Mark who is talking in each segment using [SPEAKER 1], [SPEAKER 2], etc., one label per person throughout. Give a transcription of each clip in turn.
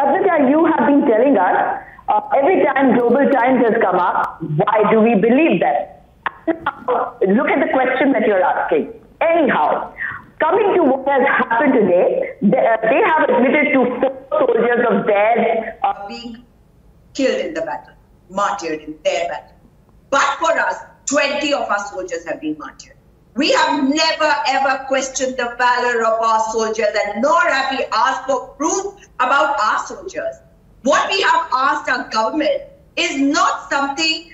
[SPEAKER 1] Padmita, you have been telling us every time Global Times has come up, why do we believe them? Look at the question that you're asking. Anyhow, coming to what has happened today, they have admitted to 4 soldiers of theirs
[SPEAKER 2] being killed in the battle, martyred in their battle. But for us, 20 of our soldiers have been martyred. We have never ever questioned the valor of our soldiers, and nor have we asked for proof about our soldiers. What we have asked our government is not something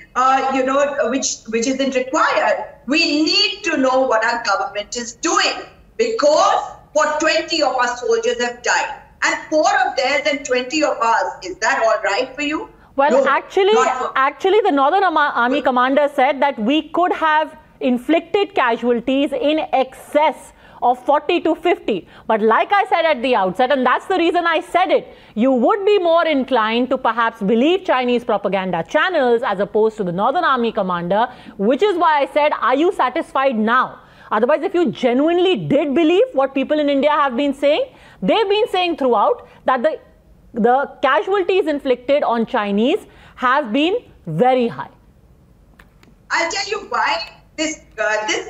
[SPEAKER 2] which isn't required. We need to know what our government is doing, because for 20 of our soldiers have died, and 4 of theirs and 20 of ours. Is that all right for you?
[SPEAKER 3] Well, no, actually, the Northern Army commander said that we could have inflicted casualties in excess of 40 to 50. But like I said at the outset, and that's the reason I said it, you would be more inclined to perhaps believe Chinese propaganda channels as opposed to the Northern Army commander, which is why I said, are you satisfied now? Otherwise, if you genuinely did believe what people in India have been saying, they've been saying throughout that the casualties inflicted on Chinese have been very high.
[SPEAKER 2] I'll tell you why this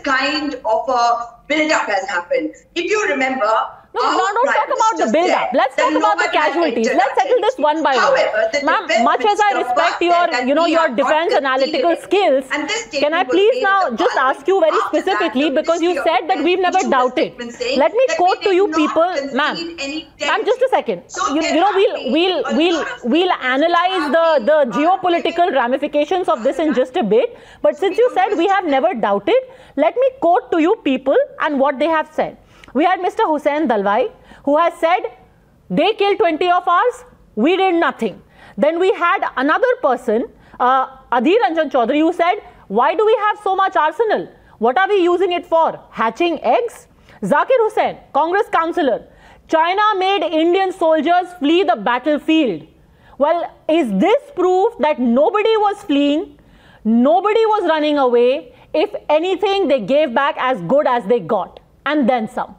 [SPEAKER 2] kind of a build-up has happened. If you remember,
[SPEAKER 3] don't talk about the build-up. Let's talk about the casualties. Let's settle this one by one. Ma'am, much as I respect your defense analytical skills, can I please now just ask you very specifically, because you said that we've never doubted. Let me quote to you people, ma'am, just a second. We'll analyze the geopolitical ramifications of this in just a bit. But since you said we have never doubted, let me quote to you people and what they have said. We had Mr. Hussain Dalwai, who has said, they killed 20 of ours, we did nothing. Then we had another person, Adhir Ranjan Chaudhary, who said, why do we have so much arsenal? What are we using it for? Hatching eggs? Zakir Hussain, Congress councillor, China made Indian soldiers flee the battlefield. Well, is this proof that nobody was fleeing, nobody was running away? If anything, they gave back as good as they got, and then some.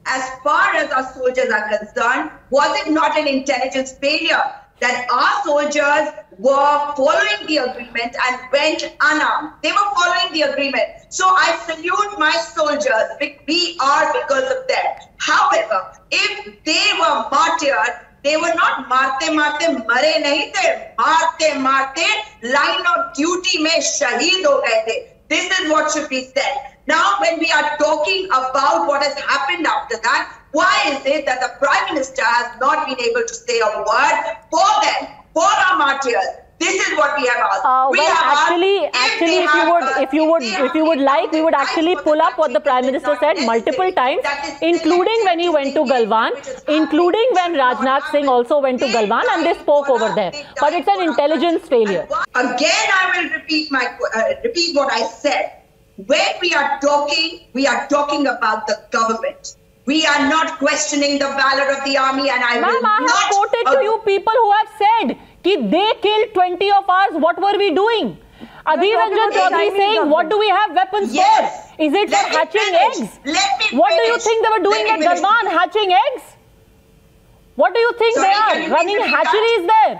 [SPEAKER 2] As far as our soldiers are concerned, was it not an intelligence failure that our soldiers were following the agreement and went unarmed? They were following the agreement. So I salute my soldiers. We are because of that. However, if they were martyred, they were not marte mare nahi the, marte line of duty mein shaheed ho gaye the. This is what should be said. Now, when we are talking about what has happened after that, why is it that the Prime Minister has not been able to say a word for them, for our martyrs? This is what we have asked.
[SPEAKER 3] If you would like, we would actually pull up what the Prime Minister said multiple times, including when he went to Galwan, including when Rajnath Singh also went to Galwan, and they spoke over there. But it's an intelligence failure.
[SPEAKER 2] Again, I will repeat what I said. When we are talking about the government. We are not questioning the valor of the army, and I
[SPEAKER 3] have quoted to you people who have said that they killed 20 of ours. What were we doing? Adhir Ranjan Chaudhary saying, what do we have weapons for? Is it for hatching eggs? What do you think they were doing at Galwan, hatching eggs? What do you think they are? Running hatcheries there?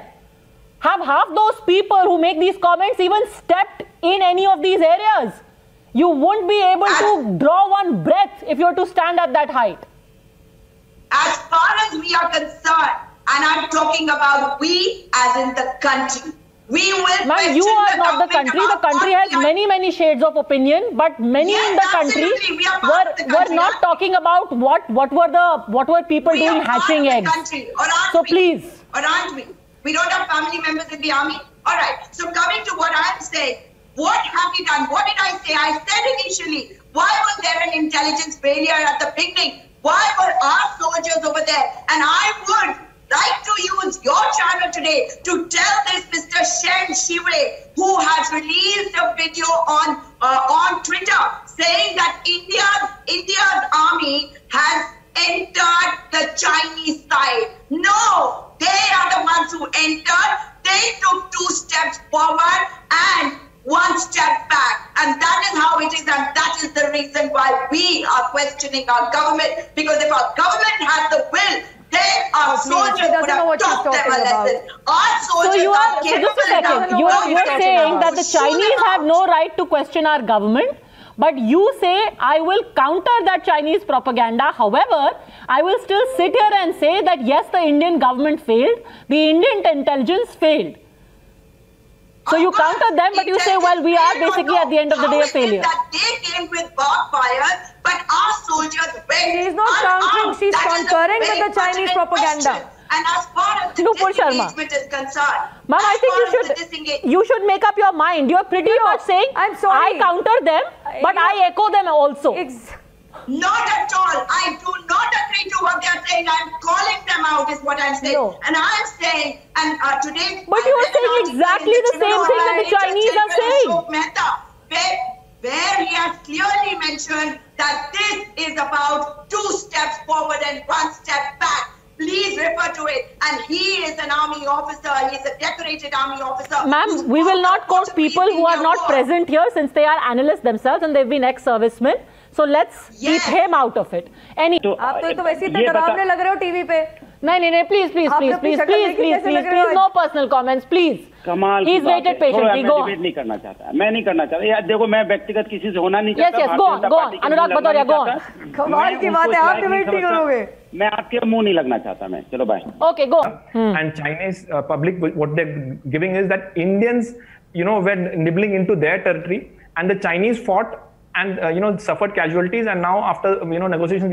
[SPEAKER 3] Have half those people who make these comments even stepped in any of these areas? You won't be able to draw one breath if you were to stand at that height.
[SPEAKER 2] As far as we are concerned, and I'm talking about we as in the country, we will.
[SPEAKER 3] Ma'am, you are not the country. The country has many shades of opinion, but many in the country were not talking about what were people doing hatching eggs. So please.
[SPEAKER 2] Or aren't we? We don't have family members in the army. All right. So coming to what I'm saying. What have we done? What did I say? I said initially, why was there an intelligence failure at the beginning? Why were our soldiers over there? And I would like to use your channel today to tell this Mr. Shen Shivre, who has released a video on Twitter saying that India's army has entered the Chinese side. No, they are the ones who entered. They took 2 steps forward and 1 step back, and that is how it is, and that is the reason why we are questioning our government, because if our government has the will, they are soldiers
[SPEAKER 4] She doesn't
[SPEAKER 2] would
[SPEAKER 4] know
[SPEAKER 2] have
[SPEAKER 4] what she's
[SPEAKER 2] taught them a
[SPEAKER 4] talking about.
[SPEAKER 2] lesson. Our soldiers
[SPEAKER 3] So you are, so
[SPEAKER 2] capable
[SPEAKER 3] just a second,
[SPEAKER 2] enough.
[SPEAKER 3] you're saying that the Chinese have no right to question our government, but you say I will counter that Chinese propaganda. However, I will still sit here and say that yes, the Indian government failed, the Indian intelligence failed. So you counter them, but you say, well, we are basically at the end of the day a failure.
[SPEAKER 2] That they came with fire, but our soldiers went.
[SPEAKER 4] She is not countering, she's concurring with the Chinese propaganda.
[SPEAKER 2] And as far as the
[SPEAKER 3] Nupur Sharma
[SPEAKER 2] disengagement is concerned,
[SPEAKER 3] Ma'am, I think you should make up your mind. You are pretty much saying,
[SPEAKER 4] I'm sorry.
[SPEAKER 3] I counter them, but I echo them also.
[SPEAKER 2] Not at all. I do not agree to what they are saying. I'm calling them out is what I'm saying.
[SPEAKER 3] No.
[SPEAKER 2] And I'm saying, and today...
[SPEAKER 3] But you are saying exactly the same thing that the Chinese are saying.
[SPEAKER 2] Where he has clearly mentioned that this is about 2 steps forward and 1 step back. Please refer to it. And he is an army officer. He's a decorated army officer.
[SPEAKER 3] Ma'am, we will not quote people who are not present here since they are analysts themselves and they've been ex-servicemen. So let's keep him out of it.
[SPEAKER 4] आप तो वैसे इतने डरावने लग रहे हो TV पे.
[SPEAKER 3] नहीं, please, no personal comments, please.
[SPEAKER 5] कमाल
[SPEAKER 3] He's waited patiently. Go on.
[SPEAKER 5] नहीं करना चाहता. मैं नहीं करना चाहता. यार देखो मैं व्यक्तिगत किसी से होना नहीं चाहता.
[SPEAKER 3] Yes, go on. Anurag Bhadoria, go on.
[SPEAKER 4] कमाल की बात है, आप डिबेट नहीं करोगे.
[SPEAKER 5] मैं आपके मुंह नहीं लगना चाहता मैं. चलो bye.
[SPEAKER 3] Okay, go on.
[SPEAKER 6] And Chinese public, what they're giving is that Indians, were nibbling into their territory, and the Chinese fought and suffered casualties, and now after negotiations